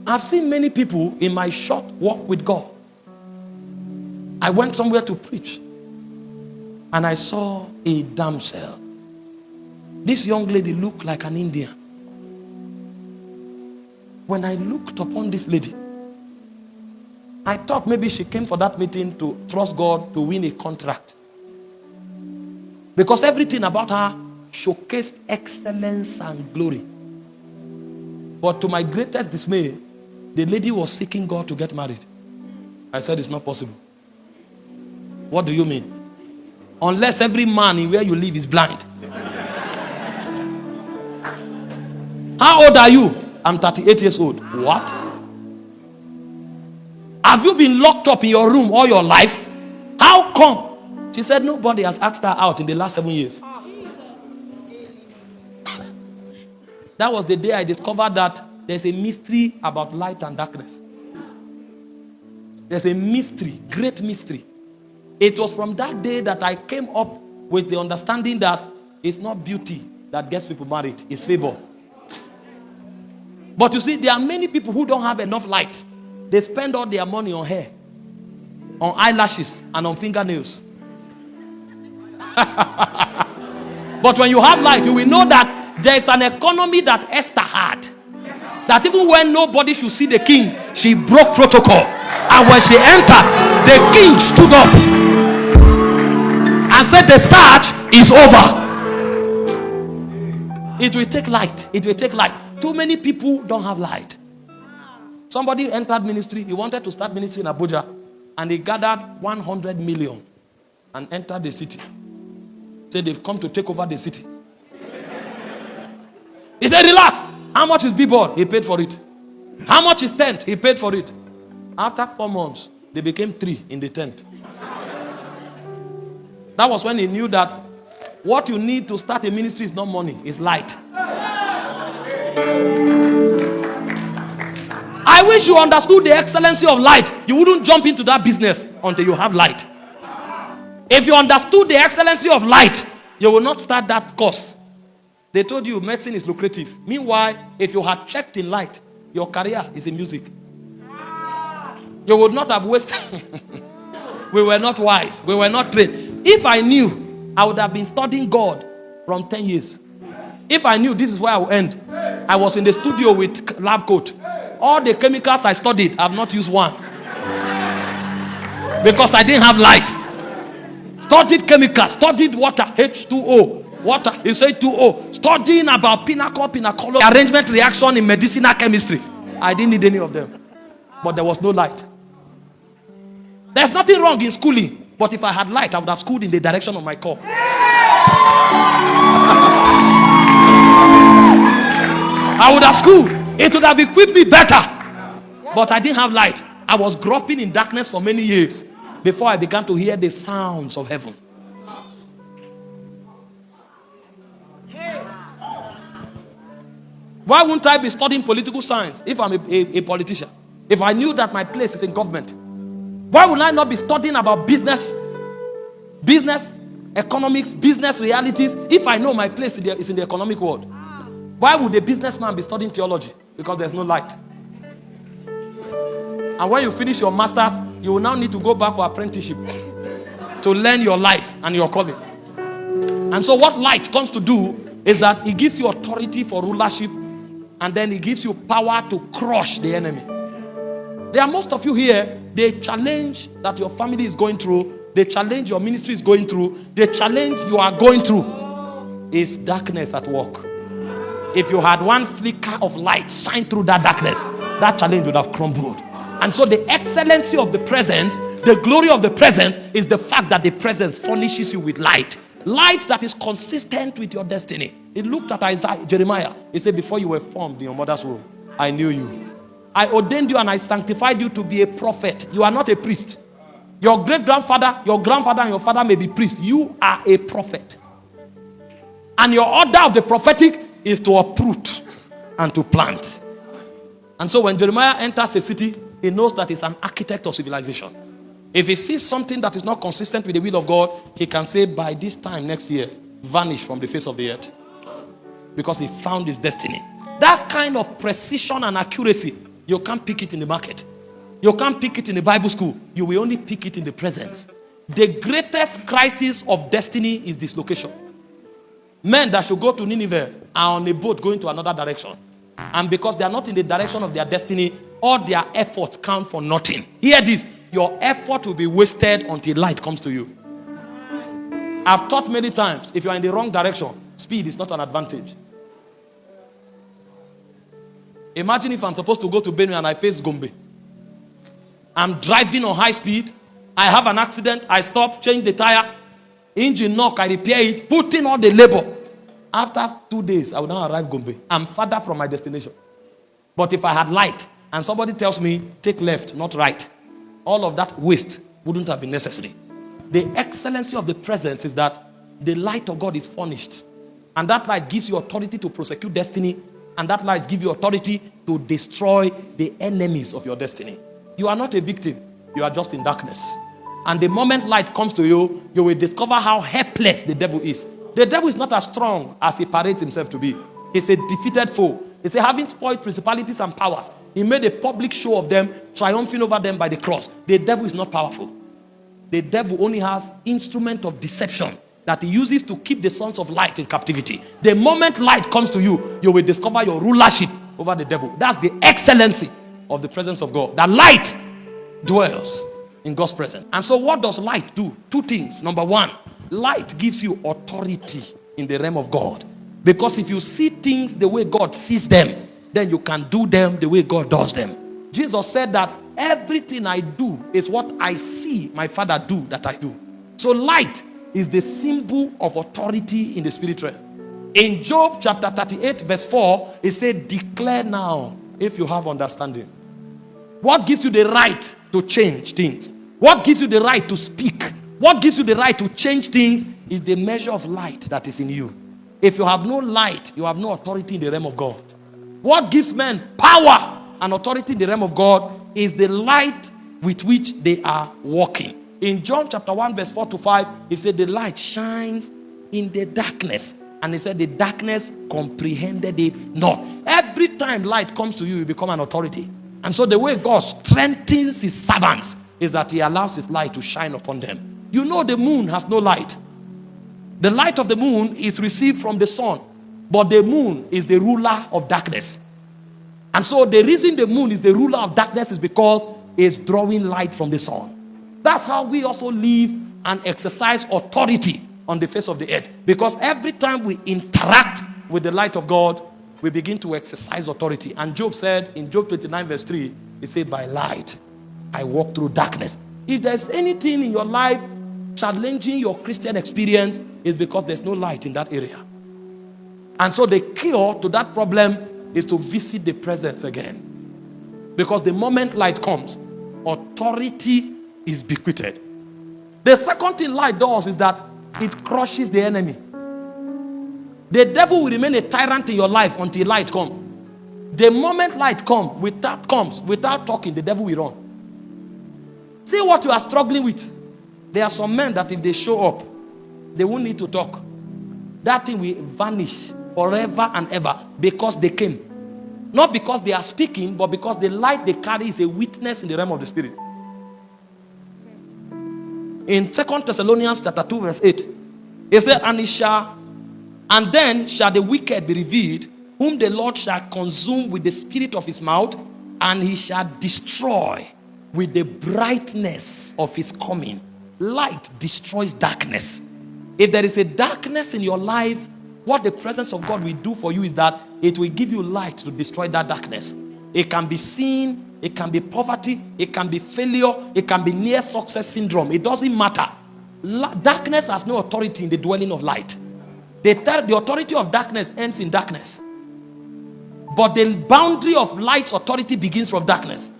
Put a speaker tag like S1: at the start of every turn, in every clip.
S1: I've seen many people in my short walk with God. I went somewhere to preach, and I saw a damsel. This young lady looked like an Indian. When I looked upon this lady, I thought maybe she came for that meeting to trust God to win a contract. Because everything about her showcased excellence and glory. But to my greatest dismay, the lady was seeking God to get married. I said, it's not possible. What do you mean? Unless every man in where you live is blind. How old are you? I'm 38 years old. What? Have you been locked up in your room all your life? How come? She said nobody has asked her out in the last 7 years. That was the day I discovered that there's a mystery about light and darkness. There's a mystery, great mystery. It was from that day that I came up with the understanding that it's not beauty that gets people married, it's favor. But you see, there are many people who don't have enough light. They spend all their money on hair, on eyelashes, and on fingernails. But when you have light, you will know that there is an economy that Esther had. That even when nobody should see the king, she broke protocol. And when she entered, the king stood up and said, the search is over. It will take light. It will take light. Too many people don't have light. Somebody entered ministry. He wanted to start ministry in Abuja. And he gathered 100 million and entered the city. Said they've come to take over the city. He said, relax. How much is billboard? He paid for it. How much is tent? He paid for it. After 4 months, they became 3 in the tent. That was when he knew that what you need to start a ministry is not money, it's light. I wish you understood the excellency of light. You wouldn't jump into that business until you have light. If you understood the excellency of light, you will not start that course. They told you medicine is lucrative. Meanwhile, if you had checked in light, your career is in music. You would not have wasted. We were not wise. We were not trained. If I knew, I would have been studying God from 10 years. If I knew this is where I would end, I was in the studio with lab coat. All the chemicals I studied, I have not used one. Because I didn't have light. Studied chemicals, studied water, H2O. Water, he said 2O. Studying about pinnacle, arrangement reaction in medicinal chemistry. I didn't need any of them. But there was no light. There's nothing wrong in schooling. But if I had light, I would have schooled in the direction of my call. I would have schooled. It would have equipped me better. But I didn't have light. I was groping in darkness for many years before I began to hear the sounds of heaven. Why wouldn't I be studying political science if I'm a politician? If I knew that my place is in government? Why would I not be studying about business, economics, business realities if I know my place is in the economic world? Why would a businessman be studying theology? Because there's no light. And when you finish your master's, you will now need to go back for apprenticeship to learn your life and your calling. And so what light comes to do is that it gives you authority for rulership, and then it gives you power to crush the enemy. There are most of you here, the challenge that your family is going through, the challenge your ministry is going through, the challenge you are going through is darkness at work. If you had one flicker of light shine through that darkness, that challenge would have crumbled. And so the excellency of the presence, the glory of the presence is the fact that the presence furnishes you with light. Light that is consistent with your destiny. It looked at Jeremiah. He said, before you were formed in your mother's womb, I knew you. I ordained you and I sanctified you to be a prophet. You are not a priest. Your great-grandfather, your grandfather and your father may be priests. You are a prophet. And your order of the prophetic is to uproot and to plant. And so when Jeremiah enters a city, he knows that he's an architect of civilization. If he sees something that is not consistent with the will of God, he can say, by this time next year, vanish from the face of the earth. Because he found his destiny. That kind of precision and accuracy You can't pick it in the market. You can't pick it in the Bible school. You will only pick it in the presence. The greatest crisis of destiny is dislocation. Men that should go to Nineveh are on a boat going to another direction. And because they are not in the direction of their destiny, all their efforts count for nothing. Hear this. Your effort will be wasted until light comes to you. I've taught many times, if you are in the wrong direction, speed is not an advantage. Imagine if I'm supposed to go to Benue and I face Gombe. I'm driving on high speed. I have an accident. I stop, change the tire. Engine knock, I repair it. Put in all the labor. After 2 days, I will now arrive Gombe. I'm farther from my destination. But if I had light and somebody tells me, take left, not right, all of that waste wouldn't have been necessary. The excellency of the presence is that the light of God is furnished. And that light gives you authority to prosecute destiny. And that light gives you authority to destroy the enemies of your destiny. You are not a victim. You are just in darkness. And the moment light comes to you, you will discover how helpless the devil is. The devil is not as strong as he parades himself to be. He's a defeated foe. He said, having spoiled principalities and powers, he made a public show of them, triumphing over them by the cross. The devil is not powerful. The devil only has instrument of deception that he uses to keep the sons of light in captivity. The moment light comes to you, you will discover your rulership over the devil. That's the excellency of the presence of God. That light dwells in God's presence. And so what does light do? Two things. Number one, light gives you authority in the realm of God. Because if you see things the way God sees them, then you can do them the way God does them. Jesus said that everything I do is what I see my Father do that I do. So light is the symbol of authority in the spirit realm. In Job chapter 38 verse 4, it said, declare now if you have understanding. What gives you the right to change things? What gives you the right to speak? What gives you the right to change things is the measure of light that is in you. If you have no light, you have no authority in the realm of God. What gives men power and authority in the realm of God is the light with which they are walking. In John chapter 1 verse 4 to 5, it said the light shines in the darkness. And he said the darkness comprehended it not. Every time light comes to you, you become an authority. And so the way God strengthens his servants is that he allows his light to shine upon them. You know the moon has no light. The light of the moon is received from the sun. But the moon is the ruler of darkness. And so the reason the moon is the ruler of darkness is because it's drawing light from the sun. That's how we also live and exercise authority on the face of the earth. Because every time we interact with the light of God, we begin to exercise authority. And Job said in Job 29 verse 3, he said, by light I walk through darkness. If there's anything in your life challenging your Christian experience, it's because there's no light in that area. And so the cure to that problem is to visit the presence again. Because the moment light comes, authority is bequeathed. The second thing light does is that it crushes the enemy. The devil will remain a tyrant in your life until light comes. The moment light comes without talking, the devil will run. See what you are struggling with. There are some men that if they show up, they won't need to talk. That thing will vanish forever and ever because they came. Not because they are speaking, but because the light they carry is a witness in the realm of the spirit. In 2 Thessalonians chapter 2 verse 8, it said, and then shall the wicked be revealed, whom the Lord shall consume with the spirit of his mouth, and he shall destroy with the brightness of his coming. Light destroys darkness. If there is a darkness in your life, what the presence of God will do for you is that it will give you light to destroy that darkness. It can be sin, it can be poverty, it can be failure, it can be near success syndrome. It doesn't matter. Darkness has no authority in the dwelling of light. The authority of darkness ends in darkness. But the boundary of light's authority begins from darkness.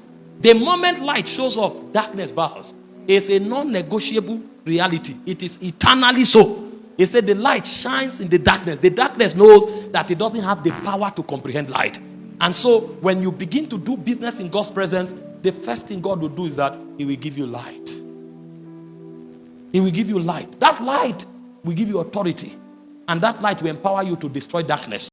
S1: The moment light shows up, darkness bows. It's a non-negotiable reality. It is eternally so. He said the light shines in the darkness. The darkness knows that it doesn't have the power to comprehend light. And so when you begin to do business in God's presence, the first thing God will do is that he will give you light. He will give you light. That light will give you authority. And that light will empower you to destroy darkness.